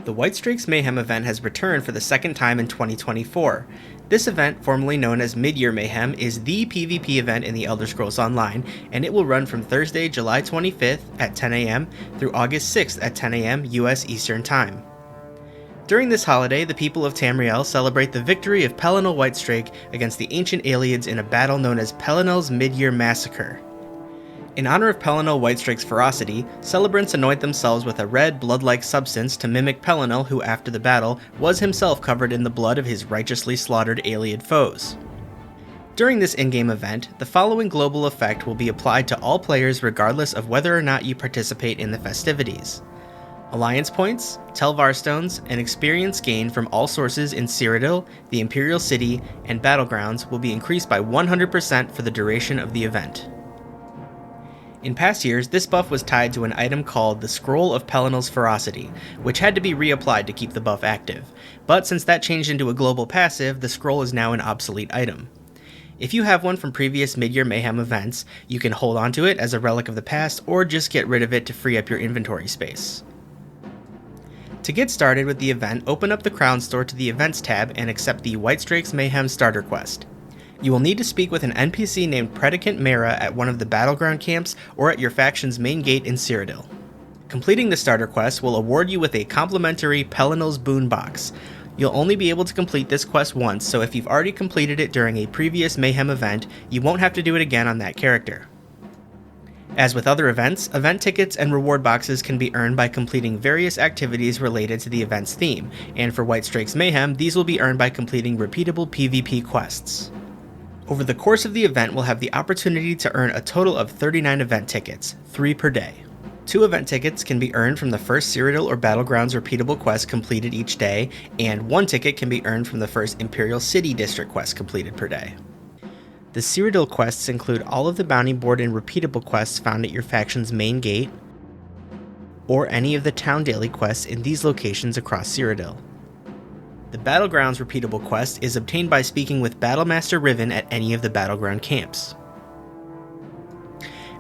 The Whitestrakes Mayhem event has returned for the second time in 2024. This event, formerly known as Midyear Mayhem, is the PvP event in the Elder Scrolls Online, and it will run from Thursday, July 25th at 10 a.m. through August 6th at 10 a.m. US Eastern Time. During this holiday, the people of Tamriel celebrate the victory of Pelennor Whitestrake against the ancient Ayleids in a battle known as Pelennor's Midyear Massacre. In honor of Pelennor Whitestrake's ferocity, celebrants anoint themselves with a red, blood-like substance to mimic Pelennor, who after the battle was himself covered in the blood of his righteously slaughtered Ayleid foes. During this in-game event, the following global effect will be applied to all players regardless of whether or not you participate in the festivities. Alliance points, Telvar stones, and experience gained from all sources in Cyrodiil, the Imperial City, and Battlegrounds will be increased by 100% for the duration of the event. In past years, this buff was tied to an item called the Scroll of Pelennor's Ferocity, which had to be reapplied to keep the buff active, but since that changed into a global passive, the scroll is now an obsolete item. If you have one from previous Midyear Mayhem events, you can hold onto it as a relic of the past or just get rid of it to free up your inventory space. To get started with the event, open up the Crown Store to the Events tab and accept the Whitestrakes Mayhem Starter Quest. You will need to speak with an NPC named Predicant Mara at one of the Battleground camps or at your faction's main gate in Cyrodiil. Completing the starter quest will award you with a complimentary Pelennor's Boon box. You'll only be able to complete this quest once, so if you've already completed it during a previous Mayhem event, you won't have to do it again on that character. As with other events, event tickets and reward boxes can be earned by completing various activities related to the event's theme, and for Whitestrakes Mayhem, these will be earned by completing repeatable PvP quests. Over the course of the event, we'll have the opportunity to earn a total of 39 event tickets, 3 per day. 2 event tickets can be earned from the first Cyrodiil or Battlegrounds repeatable quest completed each day, and 1 ticket can be earned from the first Imperial City District quest completed per day. The Cyrodiil quests include all of the bounty board and repeatable quests found at your faction's main gate, or any of the town daily quests in these locations across Cyrodiil. The Battlegrounds repeatable quest is obtained by speaking with Battlemaster Riven at any of the Battleground camps.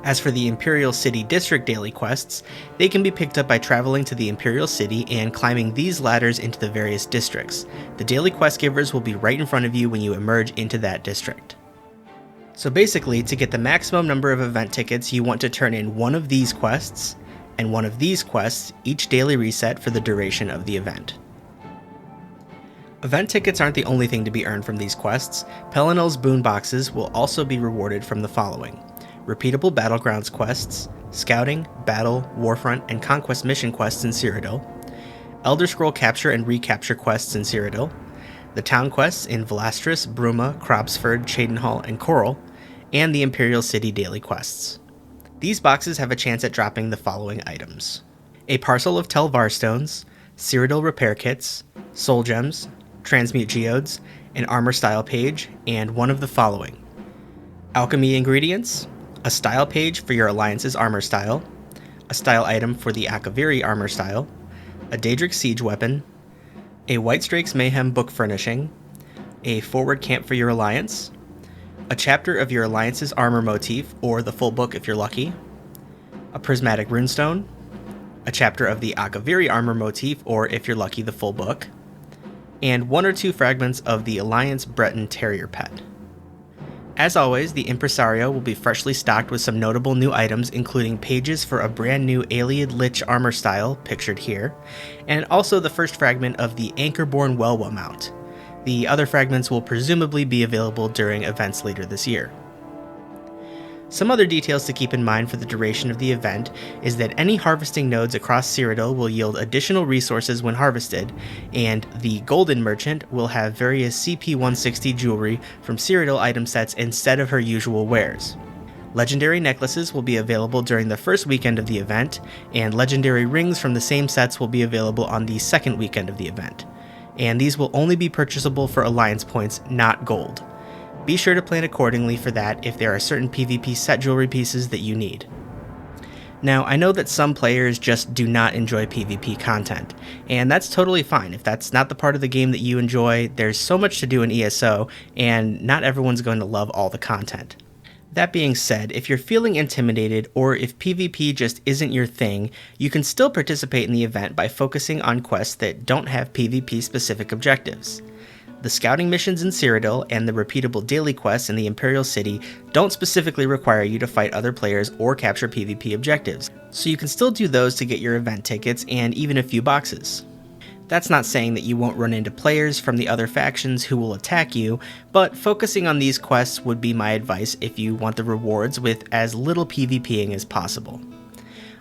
As for the Imperial City District daily quests, they can be picked up by traveling to the Imperial City and climbing these ladders into the various districts. The daily quest givers will be right in front of you when you emerge into that district. So basically, to get the maximum number of event tickets, you want to turn in one of these quests, and one of these quests, each daily reset for the duration of the event. Event tickets aren't the only thing to be earned from these quests. Pelennor's Boon boxes will also be rewarded from the following: repeatable Battlegrounds quests, Scouting, Battle, Warfront, and Conquest mission quests in Cyrodiil, Elder Scroll capture and recapture quests in Cyrodiil, the town quests in Velastris, Bruma, Cropsford, Cheydinhal, and Coral, and the Imperial City daily quests. These boxes have a chance at dropping the following items: a parcel of Telvar stones, Cyrodiil repair kits, soul gems, transmute geodes, an armor style page, and one of the following: alchemy ingredients, a style page for your Alliance's armor style, a style item for the Akaviri armor style, a Daedric siege weapon, a Whitestrakes Mayhem book furnishing, a forward camp for your Alliance, a chapter of your Alliance's armor motif, or the full book if you're lucky, a prismatic runestone, a chapter of the Akaviri armor motif, or if you're lucky, the full book, and 1 or 2 fragments of the Alliance Breton Terrier pet. As always, the Impresario will be freshly stocked with some notable new items, including pages for a brand new Ayleid Lich armor style, pictured here, and also the first fragment of the Anchorborn Welwa mount. The other fragments will presumably be available during events later this year. Some other details to keep in mind for the duration of the event is that any harvesting nodes across Cyrodiil will yield additional resources when harvested, and the Golden Merchant will have various CP160 jewelry from Cyrodiil item sets instead of her usual wares. Legendary necklaces will be available during the first weekend of the event, and legendary rings from the same sets will be available on the second weekend of the event. And these will only be purchasable for Alliance points, not gold. Be sure to plan accordingly for that if there are certain PvP set jewelry pieces that you need. Now, I know that some players just do not enjoy PvP content, and that's totally fine. If that's not the part of the game that you enjoy, there's so much to do in ESO, and not everyone's going to love all the content. That being said, if you're feeling intimidated or if PvP just isn't your thing, you can still participate in the event by focusing on quests that don't have PvP specific objectives. The scouting missions in Cyrodiil and the repeatable daily quests in the Imperial City don't specifically require you to fight other players or capture PvP objectives, so you can still do those to get your event tickets and even a few boxes. That's not saying that you won't run into players from the other factions who will attack you, but focusing on these quests would be my advice if you want the rewards with as little PvPing as possible.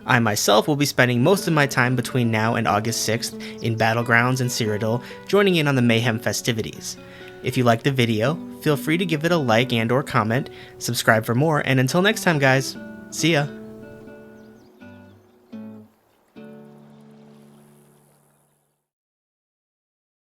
I myself will be spending most of my time between now and August 6th in Battlegrounds and Cyrodiil, joining in on the Mayhem festivities. If you liked the video, feel free to give it a like and or comment, subscribe for more, and until next time guys, see ya!